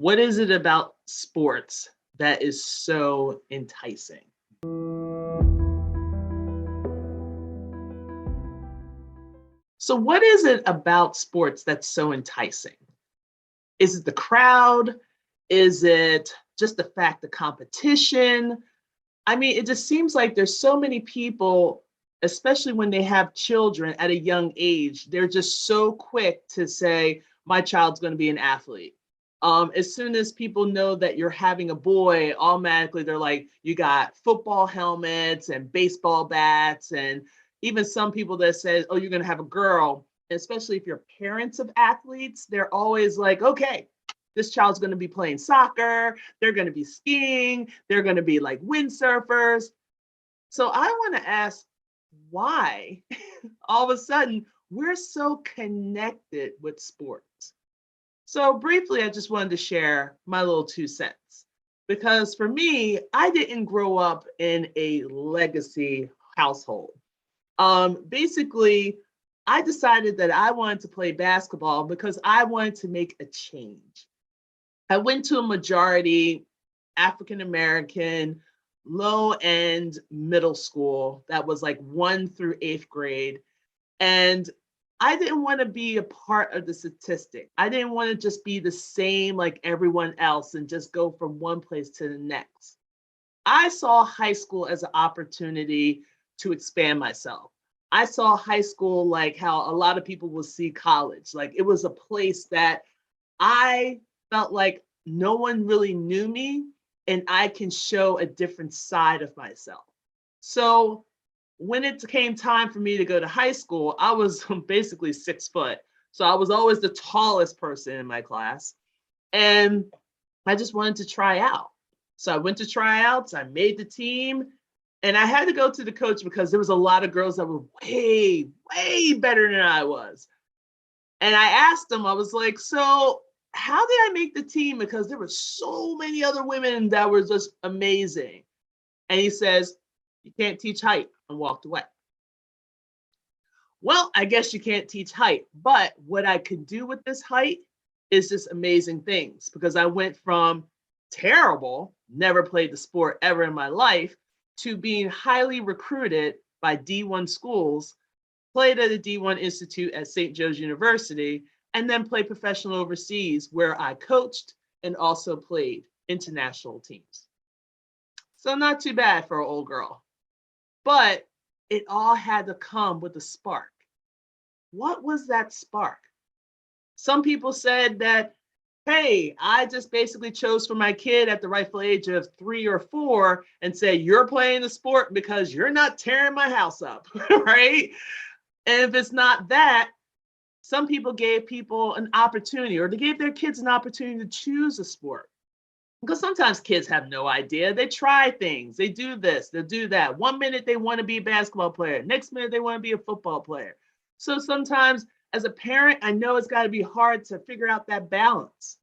What is it about sports that is so enticing? So, what is it about sports that's so enticing? Is it the crowd? Is it just the fact of competition? I mean, it just seems like there's so many people, especially when they have children at a young age, they're just so quick to say, my child's going to be an athlete. As soon as people know that you're having a boy, automatically they're like, you got football helmets and baseball bats, and even some people that says, oh, you're going to have a girl. Especially if you're parents of athletes, they're always like, okay, this child's going to be playing soccer, they're going to be skiing, they're going to be like windsurfers. So I want to ask why all of a sudden we're so connected with sports. So briefly, I just wanted to share my little 2 cents because for me, I didn't grow up in a legacy household. Basically, I decided that I wanted to play basketball because I wanted to make a change. I went to a majority African American low end middle school that was like 1 through 8th grade. And I didn't want to be a part of the statistic. I didn't want to just be the same like everyone else and just go from one place to the next. I saw high school as an opportunity to expand myself. I saw high school like how a lot of people will see college. Like it was a place that I felt like no one really knew me and I can show a different side of myself. So when it came time for me to go to high school, I was basically 6 foot. So I was always the tallest person in my class. And I just wanted to try out. So I went to tryouts, I made the team, and I had to go to the coach because there was a lot of girls that were way, way better than I was. And I asked them, I was like, so how did I make the team? Because there were so many other women that were just amazing. And he says, you can't teach height, and walked away. Well, I guess you can't teach height, but what I could do with this height is just amazing things because I went from terrible, never played the sport ever in my life, to being highly recruited by D1 schools, played at a D1 institute at St. Joe's University, and then played professional overseas where I coached and also played international teams. So not too bad for an old girl, but it all had to come with a spark. What was that spark? Some people said that, hey, I just basically chose for my kid at the rightful age of 3 or 4 and said, you're playing the sport because you're not tearing my house up, right? And if it's not that, some people gave people an opportunity or they gave their kids an opportunity to choose a sport. Because sometimes kids have no idea. They try things. They do this, they do that. 1 minute they want to be a basketball player. Next minute they want to be a football player. So sometimes as a parent, I know it's got to be hard to figure out that balance.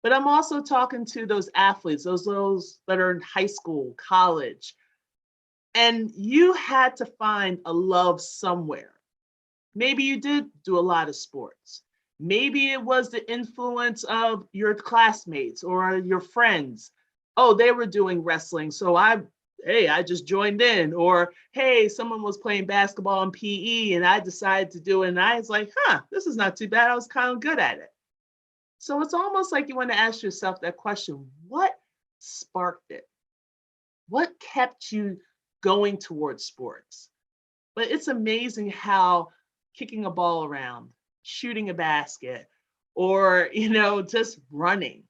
But I'm also talking to those athletes, those that are in high school, college, and you had to find a love somewhere. Maybe you did do a lot of sports. Maybe it was the influence of your classmates or your friends. Oh, they were doing wrestling, so I just joined in. Or hey, someone was playing basketball in PE and I decided to do it. And I was like, this is not too bad. I was kind of good at it. So it's almost like you want to ask yourself that question: what sparked it? What kept you going towards sports? But it's amazing how kicking a ball around, shooting a basket, or just running,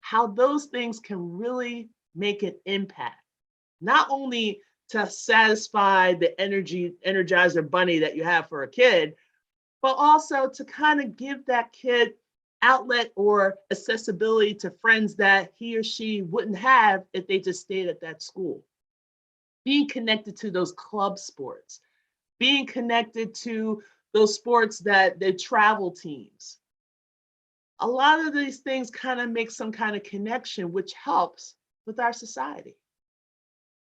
how those things can really make an impact. Not only to satisfy the energizer bunny that you have for a kid, but also to kind of give that kid outlet or accessibility to friends that he or she wouldn't have if they just stayed at that school. Being connected to those club sports, being connected to those sports that they travel teams. A lot of these things kind of make some kind of connection, which helps with our society.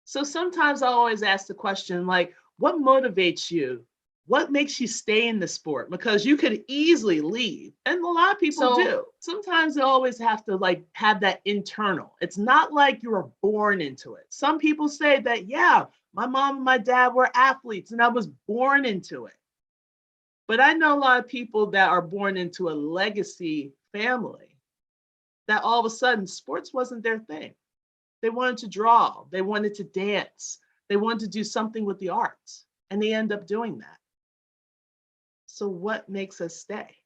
So sometimes I always ask the question, like, what motivates you What makes you stay in the sport? Because you could easily leave, and a lot of people So do. Sometimes they always have to like have that internal. It's not like you were born into it. Some people say that, yeah, my mom and my dad were athletes and I was born into it. But I know a lot of people that are born into a legacy family that all of a sudden sports wasn't their thing. They wanted to draw, they wanted to dance, they wanted to do something with the arts, and they end up doing that. So, what makes us stay?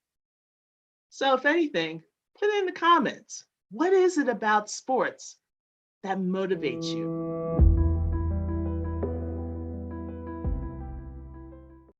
So, if anything, put it in the comments. What is it about sports that motivates you?